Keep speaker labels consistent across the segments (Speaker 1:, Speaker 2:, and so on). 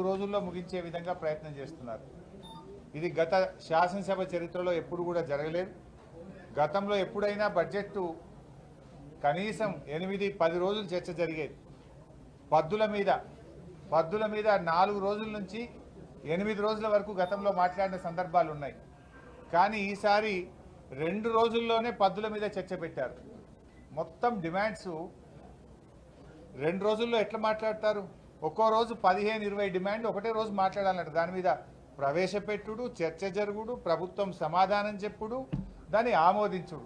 Speaker 1: రోజుల్లో ముగించే విధంగా ప్రయత్నం చేస్తున్నారు. ఇది గత శాసనసభ చరిత్రలో ఎప్పుడు కూడా జరగలేదు. గతంలో ఎప్పుడైనా బడ్జెట్ కనీసం 8-10 రోజులు చర్చ జరిగేది. పద్దుల మీద 4 రోజుల నుంచి 8 రోజుల వరకు గతంలో మాట్లాడిన సందర్భాలు ఉన్నాయి. కానీ ఈసారి 2 రోజుల్లోనే పద్దుల మీద చర్చ పెట్టారు. మొత్తం డిమాండ్స్ 2 రోజుల్లో ఎట్లా మాట్లాడతారు? ఒక్కో రోజు 15-20 డిమాండ్లు ఒకటే రోజు మాట్లాడాలంట. దాని మీద ప్రవేశపెట్టుడు, చర్చ జరుగుడు, ప్రభుత్వం సమాధానం చెప్పుడు, దాన్ని ఆమోదించుడు.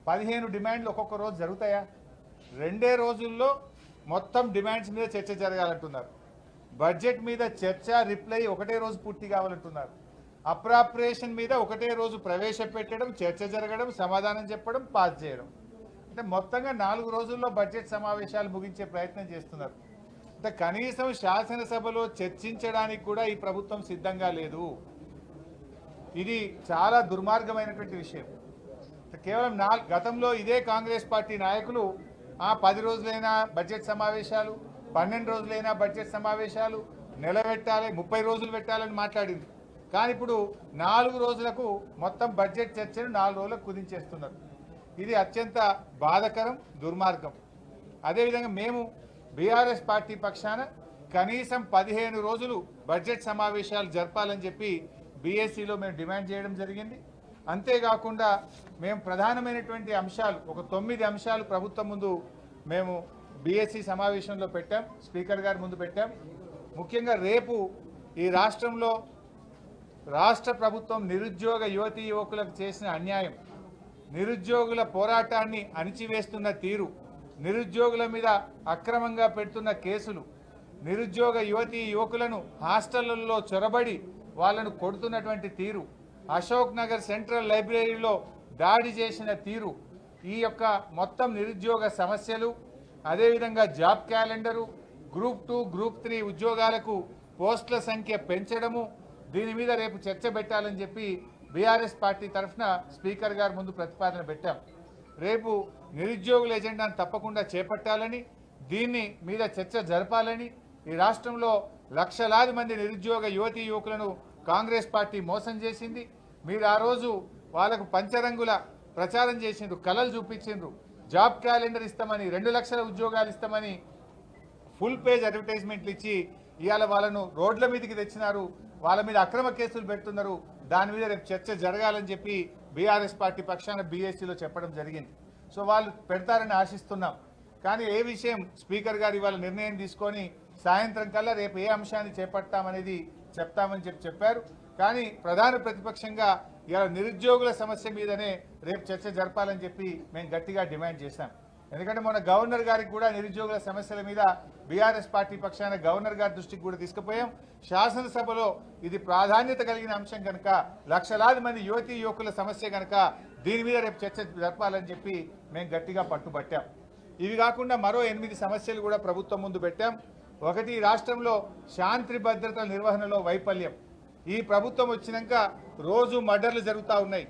Speaker 1: 15 డిమాండ్లు ఒక్కొక్క రోజు జరుగుతాయా? 2 రోజుల్లో మొత్తం డిమాండ్స్ మీద చర్చ జరగాలంటున్నారు. బడ్జెట్ మీద చర్చ, రిప్లై ఒకటే రోజు పూర్తి కావాలంటున్నారు. అప్రాప్రియేషన్ మీద ఒకటే రోజు ప్రవేశపెట్టడం, చర్చ జరగడం, సమాధానం చెప్పడం, పాస్ చేయడం. అంటే మొత్తంగా 4 రోజుల్లో బడ్జెట్ సమావేశాలు ముగించే ప్రయత్నం చేస్తున్నారు. అంటే కనీసం శాసనసభలో చర్చించడానికి కూడా ఈ ప్రభుత్వం సిద్ధంగా లేదు. ఇది చాలా దుర్మార్గమైనటువంటి విషయం. కేవలం గతంలో ఇదే కాంగ్రెస్ పార్టీ నాయకులు 10 రోజులైనా బడ్జెట్ సమావేశాలు, 12 రోజులైనా బడ్జెట్ సమావేశాలు, నెల పెట్టాలి, 30 రోజులు పెట్టాలని మాట్లాడింది. కానీ ఇప్పుడు 4 రోజులకు మొత్తం బడ్జెట్ చర్చను 4 రోజులకు కుదించేస్తున్నారు. ఇది అత్యంత బాధాకరం, దుర్మార్గం. అదేవిధంగా మేము బీఆర్ఎస్ పార్టీ పక్షాన కనీసం 15 రోజులు బడ్జెట్ సమావేశాలు జరపాలని చెప్పి బీఎస్సీలో మేము డిమాండ్ చేయడం జరిగింది. అంతేకాకుండా మేము ప్రధానమైనటువంటి అంశాలు ఒక 9 అంశాలు ప్రభుత్వం ముందు మేము బీఎస్సీ సమావేశంలో పెట్టాం, స్పీకర్ గారి ముందు పెట్టాం. ముఖ్యంగా రేపు ఈ రాష్ట్రంలో రాష్ట్ర ప్రభుత్వం నిరుద్యోగ యువతీ యువకులకు చేసిన అన్యాయం, నిరుద్యోగుల పోరాటాన్ని అణిచివేస్తున్న తీరు, నిరుద్యోగుల మీద అక్రమంగా పెడుతున్న కేసులు, నిరుద్యోగ యువతీ యువకులను హాస్టళ్లలో చొరబడి వాళ్ళను కొడుతున్నటువంటి తీరు, అశోక్ నగర్ సెంట్రల్ లైబ్రరీలో దాడి చేసిన తీరు, ఈ యొక్క మొత్తం నిరుద్యోగ సమస్యలు, అదేవిధంగా జాబ్ క్యాలెండరు, గ్రూప్ 2, గ్రూప్ 3 ఉద్యోగాలకు పోస్టుల సంఖ్య పెంచడము, దీని మీద రేపు చర్చ పెట్టాలని చెప్పి బీఆర్ఎస్ పార్టీ తరఫున స్పీకర్ గారి ముందు ప్రతిపాదన పెట్టాం. రేపు నిరుద్యోగుల ఎజెండాను తప్పకుండా చేపట్టాలని, దీన్ని మీద చర్చ జరపాలని, ఈ రాష్ట్రంలో లక్షలాది మంది నిరుద్యోగ యువతీ యువకులను కాంగ్రెస్ పార్టీ మోసం చేసింది. మీరు ఆ రోజు వాళ్ళకు పంచరంగుల ప్రచారం చేసిండ్రు, కలలు చూపించిండ్రు, జాబ్ క్యాలెండర్ ఇస్తామని, 2 లక్షల ఉద్యోగాలు ఇస్తామని ఫుల్ పేజ్ అడ్వర్టైజ్మెంట్లు ఇచ్చి ఇవాళ వాళ్ళను రోడ్ల మీదకి తెచ్చినారు, వాళ్ళ మీద అక్రమ కేసులు పెడుతున్నారు. దాని మీద రేపు చర్చ జరగాలని చెప్పి బీఆర్ఎస్ పార్టీ పక్షాన బీఎస్సీలో చెప్పడం జరిగింది. సో వాళ్ళు పెడతారని ఆశిస్తున్నాం. కానీ ఏ విషయం స్పీకర్ గారు ఇవాళ నిర్ణయం తీసుకొని సాయంత్రం కల్లా రేపు ఏ అంశాన్ని చేపడతామనేది చెప్తామని చెప్పారు. కానీ ప్రధాన ప్రతిపక్షంగా ఇవాళ నిరుద్యోగుల సమస్య మీదనే రేపు చర్చ జరపాలని చెప్పి మేము గట్టిగా డిమాండ్ చేశాం. ఎందుకంటే మొన్న గవర్నర్ గారికి కూడా నిరుద్యోగుల సమస్యల మీద బీఆర్ఎస్ పార్టీ పక్షాన గవర్నర్ గారి దృష్టికి కూడా తీసుకుపోయాం. శాసనసభలో ఇది ప్రాధాన్యత కలిగిన అంశం కనుక, లక్షలాది మంది యువతీ యువకుల సమస్య కనుక దీని మీద రేపు చర్చ జరపాలని చెప్పి మేము గట్టిగా పట్టుబట్టాం. ఇవి కాకుండా మరో 8 సమస్యలు కూడా ప్రభుత్వం ముందు పెట్టాం. ఒకటి, రాష్ట్రంలో శాంతి భద్రతల నిర్వహణలో వైఫల్యం. ఈ ప్రభుత్వం వచ్చినాక రోజు మర్డర్లు జరుగుతూ ఉన్నాయి,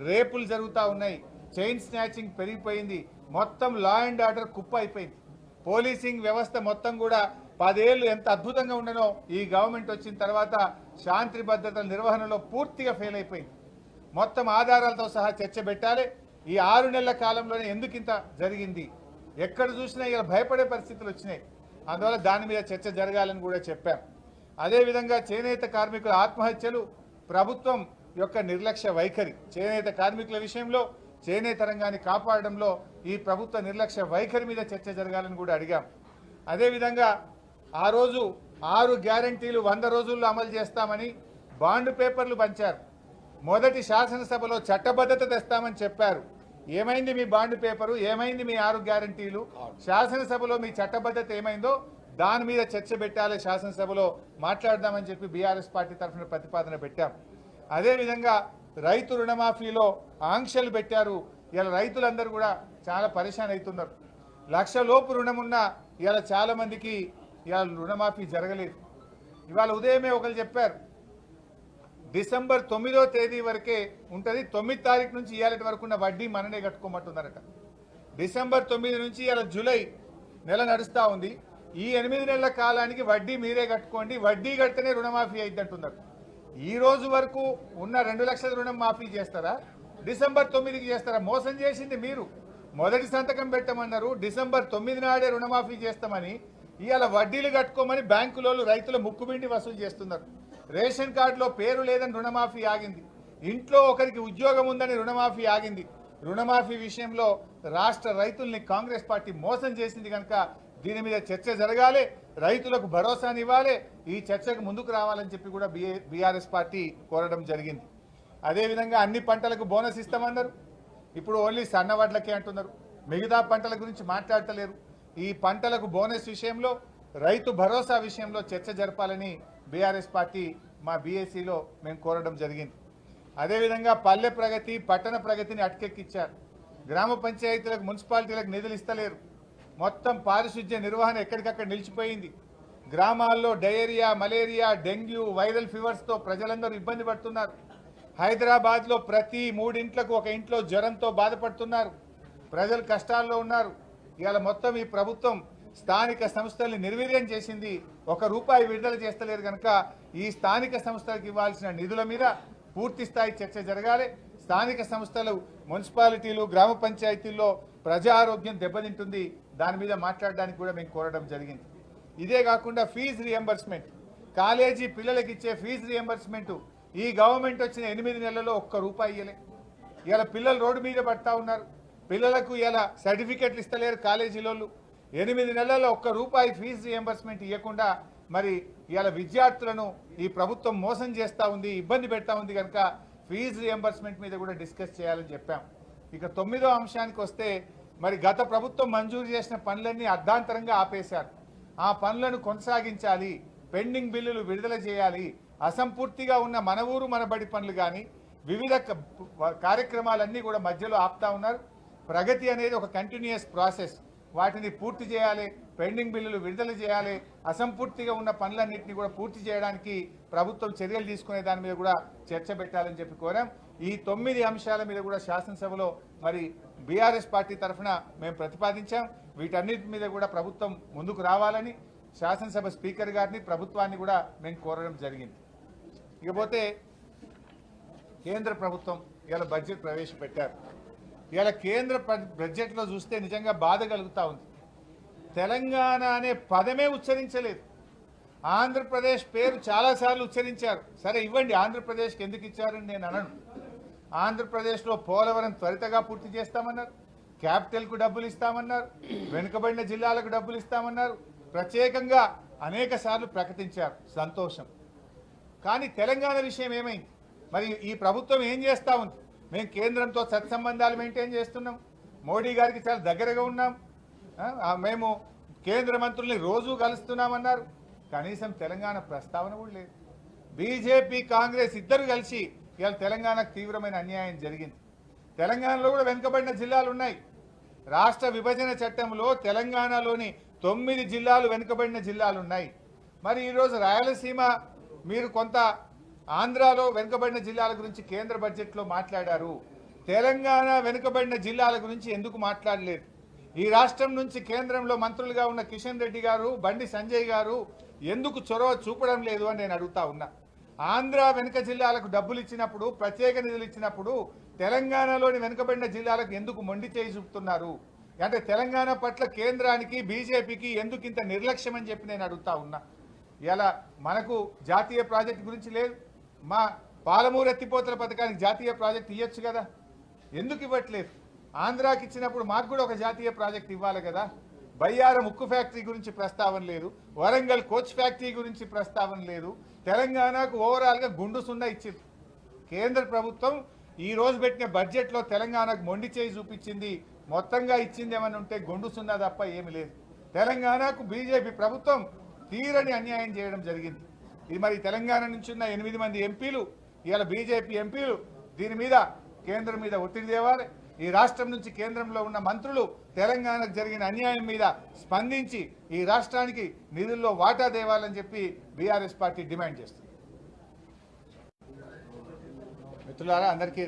Speaker 1: రేపులు జరుగుతూ ఉన్నాయి, చైన్ స్నాచింగ్ పెరిగిపోయింది, మొత్తం లా అండ్ ఆర్డర్ కుప్ప అయిపోయింది. పోలీసింగ్ వ్యవస్థ మొత్తం కూడా 10 ఏళ్ళు ఎంత అద్భుతంగా ఉండనో ఈ గవర్నమెంట్ వచ్చిన తర్వాత శాంతి భద్రతల నిర్వహణలో పూర్తిగా ఫెయిల్ అయిపోయింది. మొత్తం ఆధారాలతో సహా చర్చ పెట్టాలి. ఈ 6 నెలల కాలంలోనే ఎందుకు ఇంత జరిగింది, ఎక్కడ చూసినా ఇలా భయపడే పరిస్థితులు వచ్చినాయి. అందువల్ల దాని మీద చర్చ జరగాలని కూడా చెప్పాం. అదేవిధంగా చేనేత కార్మికుల ఆత్మహత్యలు, ప్రభుత్వం యొక్క నిర్లక్ష్య వైఖరి, చేనేత కార్మికుల విషయంలో చేనేత రంగాన్ని కాపాడడంలో ఈ ప్రభుత్వ నిర్లక్ష్య వైఖరి మీద చర్చ జరగాలని కూడా అడిగాం. అదేవిధంగా ఆ రోజు 6 గ్యారంటీలు 100 రోజుల్లో అమలు చేస్తామని బాండ్ పేపర్లు పంచారు. మొదటి శాసనసభలో చట్టబద్ధత తెస్తామని చెప్పారు. ఏమైంది మీ బాండ్ పేపరు, ఏమైంది మీ 6 గ్యారంటీలు? శాసనసభలో మీ చట్టబద్ధత ఏమైందో దాని మీద చర్చ పెట్టాలి, శాసనసభలో మాట్లాడదామని చెప్పి బీఆర్ఎస్ పార్టీ తరఫున ప్రతిపాదన పెట్టాం. అదేవిధంగా రైతు రుణమాఫీలో ఆంక్షలు పెట్టారు. ఇలా రైతులందరూ కూడా చాలా పరేషాన్ అవుతున్నారు. 1 లక్ష లోపు రుణం ఉన్న ఇలా చాలా మందికి ఇలా రుణమాఫీ జరగలేదు. ఇవాళ ఉదయమే ఒకరు చెప్పారు, డిసెంబర్ 9వ తేదీ వరకే ఉంటుంది, 9 తారీఖు నుంచి ఇవాళ వరకు ఉన్న వడ్డీ మననే కట్టుకోమంటున్నారట. డిసెంబర్ 9 నుంచి ఇలా జూలై నెల నడుస్తూ ఉంది. ఈ 8 నెలల కాలానికి వడ్డీ మీరే కట్టుకోండి, వడ్డీ కడితేనే రుణమాఫీ అయింది అంటున్నారు. ఈ రోజు వరకు ఉన్న 2 లక్షల రుణం మాఫీ చేస్తారా? డిసెంబర్ 9కి చేస్తారా? మోసం చేసింది మీరు. మొదటి సంతకం పెట్టమన్నారు, డిసెంబర్ 9 నాడే రుణమాఫీ చేస్తామని ఇవాళ వడ్డీలు కట్టుకోమని బ్యాంకులో రైతుల ముక్కుబిండి వసూలు చేస్తున్నారు. రేషన్ కార్డులో పేరు లేదని రుణమాఫీ ఆగింది. ఇంట్లో ఒకరికి ఉద్యోగం ఉందని రుణమాఫీ ఆగింది. రుణమాఫీ విషయంలో రాష్ట్ర రైతుల్ని కాంగ్రెస్ పార్టీ మోసం చేసింది కనుక దీని మీద చర్చ జరగాలి, రైతులకు భరోసానివ్వాలి, ఈ చర్చకు ముందుకు రావాలని చెప్పి కూడా బీఆర్ఎస్ పార్టీ కోరడం జరిగింది. అదేవిధంగా అన్ని పంటలకు బోనస్ ఇస్తామన్నారు. ఇప్పుడు ఓన్లీ సన్నవడ్లకే అంటున్నారు, మిగతా పంటల గురించి మాట్లాడతలేరు. ఈ పంటలకు బోనస్ విషయంలో, రైతు భరోసా విషయంలో చర్చ జరపాలని బీఆర్ఎస్ పార్టీ మా బీఏసీలో మేము కోరడం జరిగింది. అదేవిధంగా పల్లె ప్రగతి, పట్టణ ప్రగతిని అటకెక్కిచ్చారు. గ్రామ పంచాయతీలకు, మున్సిపాలిటీలకు నిధులు ఇస్తలేరు. మొత్తం పారిశుద్ధ్య నిర్వహణ ఎక్కడికక్కడ నిలిచిపోయింది. గ్రామాల్లో డయేరియా, మలేరియా, డెంగ్యూ, వైరల్ ఫీవర్స్తో ప్రజలందరూ ఇబ్బంది పడుతున్నారు. హైదరాబాద్లో ప్రతి 3 ఇంట్లకు ఒక ఇంట్లో జ్వరంతో బాధపడుతున్నారు. ప్రజలు కష్టాల్లో ఉన్నారు. ఇవాళ మొత్తం ఈ ప్రభుత్వం స్థానిక సంస్థల్ని నిర్వీర్యం చేసింది. ₹1 విడుదల చేస్తలేరు కనుక ఈ స్థానిక సంస్థలకు ఇవ్వాల్సిన నిధుల మీద పూర్తి స్థాయి చర్చ జరగాలి. స్థానిక సంస్థలు, మున్సిపాలిటీలు, గ్రామ పంచాయతీల్లో ప్రజా ఆరోగ్యం దెబ్బతింటుంది. దాని మీద మాట్లాడడానికి కూడా మేము కోరడం జరిగింది. ఇదే కాకుండా ఫీజు రియంబర్స్మెంట్, కాలేజీ పిల్లలకి ఇచ్చే ఫీజు రియంబర్స్మెంట్ ఈ గవర్నమెంట్ వచ్చిన 8 నెలల్లో ₹1 ఇయ్యలే. ఇలా పిల్లలు రోడ్డు మీద పడతా ఉన్నారు. పిల్లలకు ఇలా సర్టిఫికెట్లు ఇస్తలేరు కాలేజీలోళ్ళు. 8 నెలల్లో ₹1 ఫీజు రియంబర్స్మెంట్ ఇవ్వకుండా మరి ఇలా విద్యార్థులను ఈ ప్రభుత్వం మోసం చేస్తూ ఉంది, ఇబ్బంది పెడతా ఉంది కనుక ఫీజు రియంబర్స్మెంట్ మీద కూడా డిస్కస్ చేయాలని చెప్పాం. ఇక 9వ అంశానికి వస్తే మరి గత ప్రభుత్వం మంజూరు చేసిన పనులన్నీ అర్ధాంతరంగా ఆపేశారు. ఆ పనులను కొనసాగించాలి, పెండింగ్ బిల్లులు విడుదల చేయాలి, అసంపూర్తిగా ఉన్న మన ఊరు మన బడి పనులు కానీ వివిధ కార్యక్రమాలన్నీ కూడా మధ్యలో ఆపుతా ఉన్నారు. ప్రగతి అనేది ఒక కంటిన్యూయస్ ప్రాసెస్. వాటిని పూర్తి చేయాలి, పెండింగ్ బిల్లులు విడుదల చేయాలి, అసంపూర్తిగా ఉన్న పనులన్నింటినీ కూడా పూర్తి చేయడానికి ప్రభుత్వం చర్యలు తీసుకునే దాని మీద కూడా చర్చ పెట్టాలని చెప్పి కోరాం. ఈ 9 అంశాల మీద కూడా శాసనసభలో మరి బీఆర్ఎస్ పార్టీ తరఫున మేము ప్రతిపాదించాం. వీటన్నిటి మీద కూడా ప్రభుత్వం ముందుకు రావాలని శాసనసభ స్పీకర్ గారిని, ప్రభుత్వాన్ని కూడా మేము కోరడం జరిగింది. ఇకపోతే కేంద్ర ప్రభుత్వం ఇలా బడ్జెట్ ప్రవేశపెట్టారు. ఇలా కేంద్ర బడ్జెట్లో చూస్తే నిజంగా బాధ కలుగుతూ ఉంది. తెలంగాణ అనే పదమే ఉచ్చరించలేదు. ఆంధ్రప్రదేశ్ పేరు చాలాసార్లు ఉచ్చరించారు. సరే ఇవ్వండి, ఆంధ్రప్రదేశ్కి ఎందుకు ఇచ్చారని నేను అనను. ఆంధ్రప్రదేశ్లో పోలవరం త్వరితగా పూర్తి చేస్తామన్నారు, క్యాపిటల్కు డబ్బులు ఇస్తామన్నారు, వెనుకబడిన జిల్లాలకు డబ్బులు ఇస్తామన్నారు, ప్రత్యేకంగా అనేక సార్లు ప్రకటించారు. సంతోషం. కానీ తెలంగాణ విషయం ఏమైంది? మరి ఈ ప్రభుత్వం ఏం చేస్తూ ఉంది? మేము కేంద్రంతో సత్సంబంధాలు మెయింటైన్ చేస్తున్నాం, మోడీ గారికి చాలా దగ్గరగా ఉన్నాం, మేము కేంద్ర మంత్రుల్ని రోజూ కలుస్తున్నామన్నారు. కనీసం తెలంగాణ ప్రస్తావన కూడా లేదు. బీజేపీ, కాంగ్రెస్ ఇద్దరు కలిసి ఇవాళ తెలంగాణకు తీవ్రమైన అన్యాయం జరిగింది. తెలంగాణలో కూడా వెనుకబడిన జిల్లాలు ఉన్నాయి. రాష్ట్ర విభజన చట్టంలో తెలంగాణలోని 9 జిల్లాలు వెనుకబడిన జిల్లాలు ఉన్నాయి. మరి ఈరోజు రాయలసీమ, మీరు కొంత ఆంధ్రాలో వెనుకబడిన జిల్లాల గురించి కేంద్ర బడ్జెట్లో మాట్లాడారు. తెలంగాణ వెనుకబడిన జిల్లాల గురించి ఎందుకు మాట్లాడలేదు? ఈ రాష్ట్రం నుంచి కేంద్రంలో మంత్రులుగా ఉన్న కిషన్ రెడ్డి గారు, బండి సంజయ్ గారు ఎందుకు చొరవ చూపడం లేదు అని నేను అడుగుతా ఉన్నా. ఆంధ్ర వెనుక జిల్లాలకు డబ్బులు ఇచ్చినప్పుడు, ప్రత్యేక నిధులు ఇచ్చినప్పుడు తెలంగాణలోని వెనుకబడిన జిల్లాలకు ఎందుకు మొండి చేయి చూపుతున్నారు? అంటే తెలంగాణ పట్ల కేంద్రానికి, బీజేపీకి ఎందుకు ఇంత నిర్లక్ష్యం అని చెప్పి నేను అడుగుతా ఉన్నా. ఇలా మనకు జాతీయ ప్రాజెక్టు గురించి లేదు. మా పాలమూరు ఎత్తిపోతల పథకానికి జాతీయ ప్రాజెక్ట్ ఇవ్వచ్చు కదా, ఎందుకు ఇవ్వట్లేదు? ఆంధ్రాకి ఇచ్చినప్పుడు మాకు కూడా ఒక జాతీయ ప్రాజెక్ట్ ఇవ్వాలి కదా. బయ్యారం ఉక్కు ఫ్యాక్టరీ గురించి ప్రస్తావన లేదు, వరంగల్ కోచ్ ఫ్యాక్టరీ గురించి ప్రస్తావన లేదు. తెలంగాణకు ఓవరాల్గా గుండు సున్నా ఇచ్చింది. కేంద్ర ప్రభుత్వం ఈ రోజు పెట్టిన బడ్జెట్లో తెలంగాణకు మొండి చేయి చూపించింది. మొత్తంగా ఇచ్చింది ఏమని ఉంటే గుండు సున్నా తప్ప ఏమి లేదు. తెలంగాణకు బీజేపీ ప్రభుత్వం తీరని అన్యాయం చేయడం జరిగింది. ఇది మరి తెలంగాణ నుంచి ఉన్న 8 మంది ఎంపీలు, ఇవాళ బీజేపీ ఎంపీలు దీని మీద కేంద్రం మీద ఒత్తిడి తేవాలి. ఈ రాష్ట్రం నుంచి కేంద్రంలో ఉన్న మంత్రులు తెలంగాణకు జరిగిన అన్యాయం మీద స్పందించి ఈ రాష్ట్రానికి నిధుల్లో వాటా దేవాలని చెప్పి బీఆర్ఎస్ పార్టీ డిమాండ్ చేస్తుంది. మిత్రులారా, అందరికీ